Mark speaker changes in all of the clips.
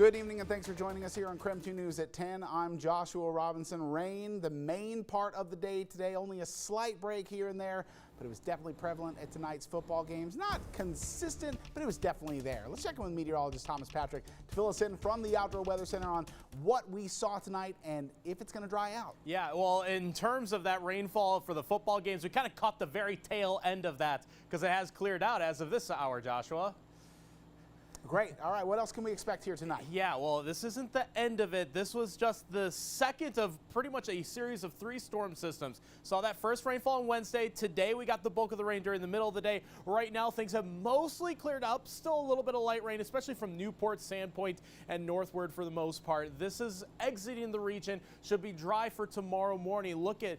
Speaker 1: Good evening and thanks for joining us here on KREM 2 News at 10. I'm Joshua Robinson. Rain, the main part of the day today, only a slight break here and there, but it was definitely prevalent at tonight's football games. Not consistent, but it was definitely there. Let's check in with meteorologist Thomas Patrick to fill us in from the Outdoor Weather Center on what we saw tonight and if it's going to dry out.
Speaker 2: Yeah, well, in terms of that rainfall for the football games, we kind of caught the very tail end of that because it has cleared out as of this hour, Joshua.
Speaker 1: Great. All right, what else can we expect here tonight?
Speaker 2: Yeah, well, this isn't the end of it. This was just the second of pretty much a series of 3 storm systems. Saw that first rainfall on Wednesday. Today we got the bulk of the rain during the middle of the day. Right now things have mostly cleared up. Still a little bit of light rain, especially from Newport, Sandpoint, and northward for the most part. This is exiting the region. Should be dry for tomorrow morning. Look at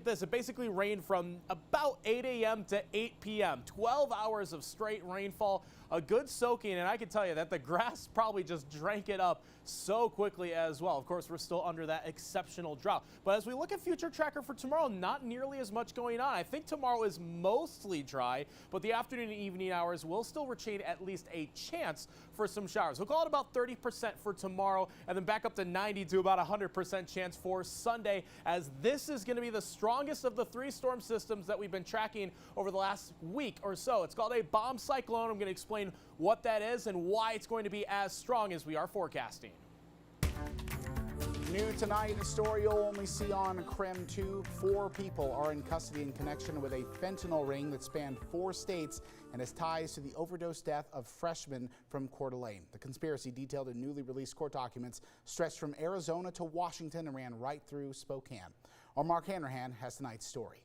Speaker 2: this. It basically rained from about 8 a.m. to 8 p.m. 12 hours of straight rainfall. A good soaking, and I can tell you that the grass probably just drank it up so quickly as well. Of course, we're still under that exceptional drought. But as we look at future tracker for tomorrow, not nearly as much going on. I think tomorrow is mostly dry, but the afternoon and evening hours will still retain at least a chance for some showers. We'll call it about 30% for tomorrow, and then back up to 90 to about 100% chance for Sunday, as this is going to be the strongest of the 3 storm systems that we've been tracking over the last week or so. It's called a bomb cyclone. I'm going to explain what that is and why it's going to be as strong as we are forecasting.
Speaker 1: New tonight, a story you'll only see on KREM 2. 4 people are in custody in connection with a fentanyl ring that spanned 4 states and has ties to the overdose death of freshmen from Coeur d'Alene. The conspiracy, detailed in newly released court documents, stretched from Arizona to Washington and ran right through Spokane. Our Mark Hanrahan has tonight's story.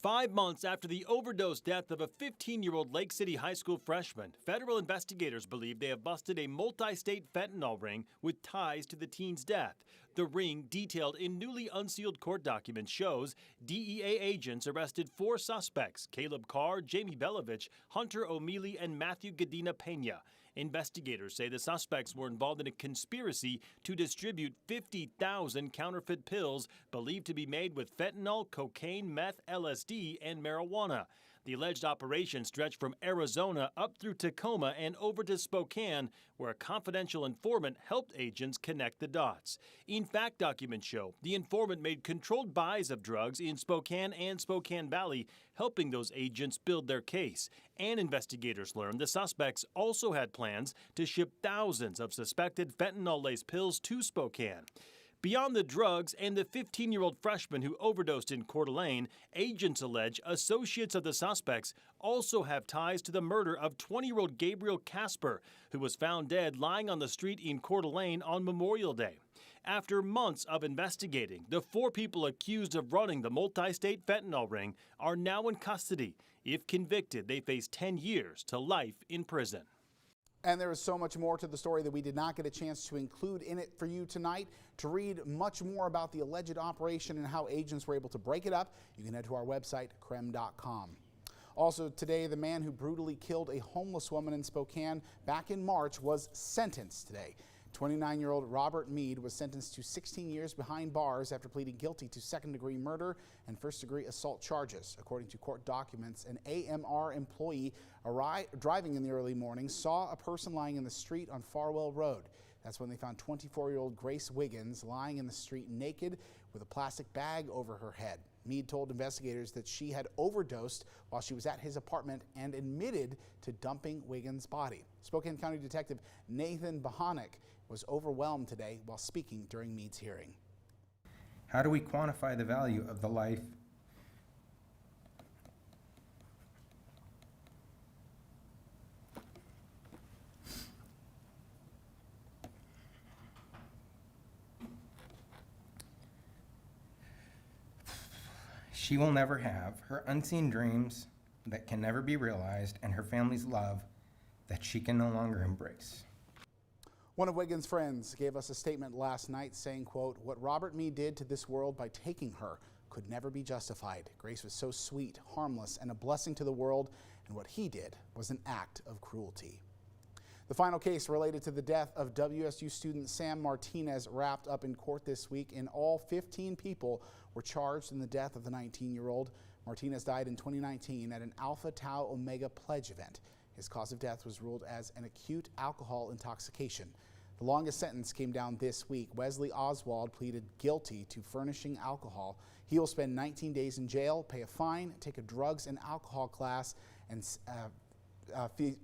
Speaker 3: 5 months after the overdose death of a 15-year-old Lake City High School freshman, federal investigators believe they have busted a multi-state fentanyl ring with ties to the teen's death. The ring, detailed in newly unsealed court documents, shows DEA agents arrested 4 suspects: Caleb Carr, Jamie Belovich, Hunter O'Mealy, and Matthew Gadina Pena. Investigators say the suspects were involved in a conspiracy to distribute 50,000 counterfeit pills believed to be made with fentanyl, cocaine, meth, LSD, and marijuana. The alleged operation stretched from Arizona up through Tacoma and over to Spokane, where a confidential informant helped agents connect the dots. In fact, documents show the informant made controlled buys of drugs in Spokane and Spokane Valley, helping those agents build their case. And investigators learned the suspects also had plans to ship thousands of suspected fentanyl-laced pills to Spokane. Beyond the drugs and the 15-year-old freshman who overdosed in Coeur d'Alene, agents allege associates of the suspects also have ties to the murder of 20-year-old Gabriel Casper, who was found dead lying on the street in Coeur d'Alene on Memorial Day. After months of investigating, the 4 people accused of running the multi-state fentanyl ring are now in custody. If convicted, they face 10 years to life in prison.
Speaker 1: And there is so much more to the story that we did not get a chance to include in it for you tonight. To read much more about the alleged operation and how agents were able to break it up, you can head to our website, krem.com. Also today, the man who brutally killed a homeless woman in Spokane back in March was sentenced today. 29-year-old Robert Meade was sentenced to 16 years behind bars after pleading guilty to second-degree murder and first-degree assault charges. According to court documents, an AMR employee driving in the early morning saw a person lying in the street on Farwell Road. That's when they found 24-year-old Grace Wiggins lying in the street naked with a plastic bag over her head. Meade told investigators that she had overdosed while she was at his apartment and admitted to dumping Wiggins' body. Spokane County Detective Nathan Bohanek was overwhelmed today while speaking during Meade's hearing.
Speaker 4: How do we quantify the value of the life she will never have, her unseen dreams that can never be realized, and her family's love that she can no longer embrace?
Speaker 1: One of Wiggins' friends gave us a statement last night saying, quote, "What Robert Meade did to this world by taking her could never be justified. Grace was so sweet, harmless, and a blessing to the world, and what he did was an act of cruelty." The final case related to the death of WSU student Sam Martinez wrapped up in court this week. In all, 15 people were charged in the death of the 19-year-old. Martinez died in 2019 at an Alpha Tau Omega pledge event. His cause of death was ruled as an acute alcohol intoxication. The longest sentence came down this week. Wesley Oswald pleaded guilty to furnishing alcohol. He will spend 19 days in jail, pay a fine, take a drugs and alcohol class, and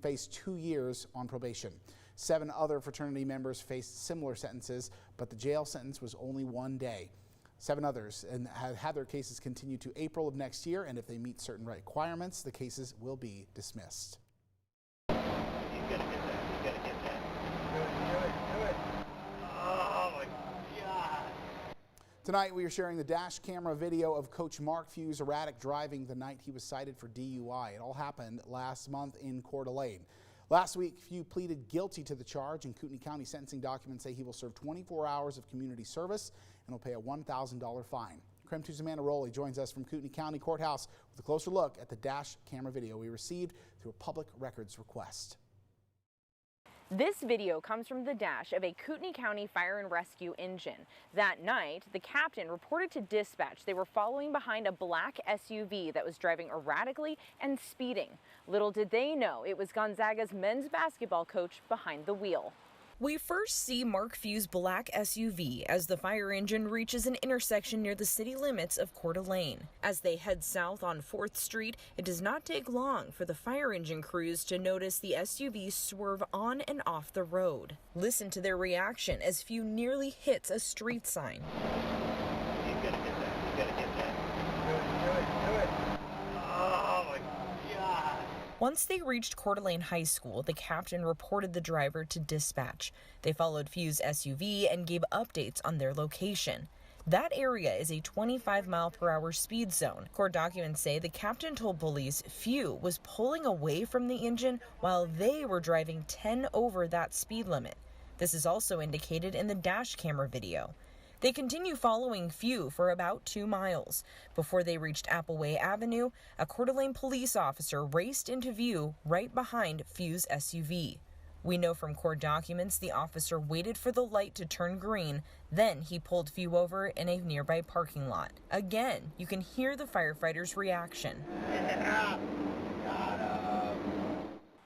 Speaker 1: face 2 years on probation. 7 other fraternity members faced similar sentences, but the jail sentence was only 1 day. 7 others have had their cases continue to April of next year, and if they meet certain requirements, the cases will be dismissed.
Speaker 5: He's gonna get that. He's gonna get that. Do it. Oh my God.
Speaker 1: Tonight we are sharing the dash camera video of Coach Mark Few's erratic driving the night he was cited for DUI. It all happened last month in Coeur d'Alene. Last week, Few pleaded guilty to the charge, and Kootenai County sentencing documents say he will serve 24 hours of community service and will pay a $1,000 fine. KREM 2's Amanda Rowley joins us from Kootenai County Courthouse with a closer look at the dash camera video we received through a public records request.
Speaker 6: This video comes from the dash of a Kootenai County Fire and Rescue engine. That night, the captain reported to dispatch they were following behind a black SUV that was driving erratically and speeding. Little did they know it was Gonzaga's men's basketball coach behind the wheel. We first see Mark Few's black SUV as the fire engine reaches an intersection near the city limits of Coeur d'Alene. As they head south on 4th Street, it does not take long for the fire engine crews to notice the SUV swerve on and off the road. Listen to their reaction as Few nearly hits a street sign.
Speaker 5: He's gonna get that. He's gonna get that. Do it. Oh my God.
Speaker 6: Once they reached Coeur d'Alene High School, the captain reported the driver to dispatch. They followed Few's SUV and gave updates on their location. That area is a 25-mile-per-hour speed zone. Court documents say the captain told police Few was pulling away from the engine while they were driving 10 over that speed limit. This is also indicated in the dash camera video. They continue following Few for about 2 miles. Before they reached Appleway Avenue, a Coeur d'Alene police officer raced into view right behind Few's SUV. We know from court documents the officer waited for the light to turn green, then he pulled Few over in a nearby parking lot. Again, you can hear the firefighters' reaction.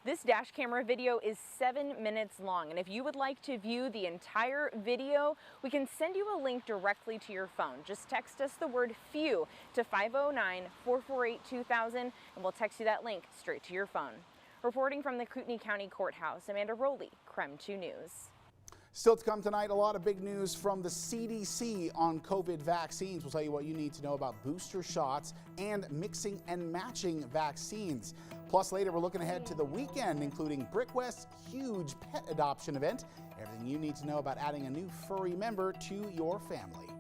Speaker 6: This dash camera video is 7 minutes long, and if you would like to view the entire video, we can send you a link directly to your phone. Just text us the word Few to 509-448-2000, and we'll text you that link straight to your phone. Reporting from the Kootenai County Courthouse, Amanda Rowley, KREM 2 News.
Speaker 1: Still to come tonight, a lot of big news from the CDC on COVID vaccines. We'll tell you what you need to know about booster shots and mixing and matching vaccines. Plus, later we're looking ahead to the weekend, including Brickwest's huge pet adoption event. Everything you need to know about adding a new furry member to your family.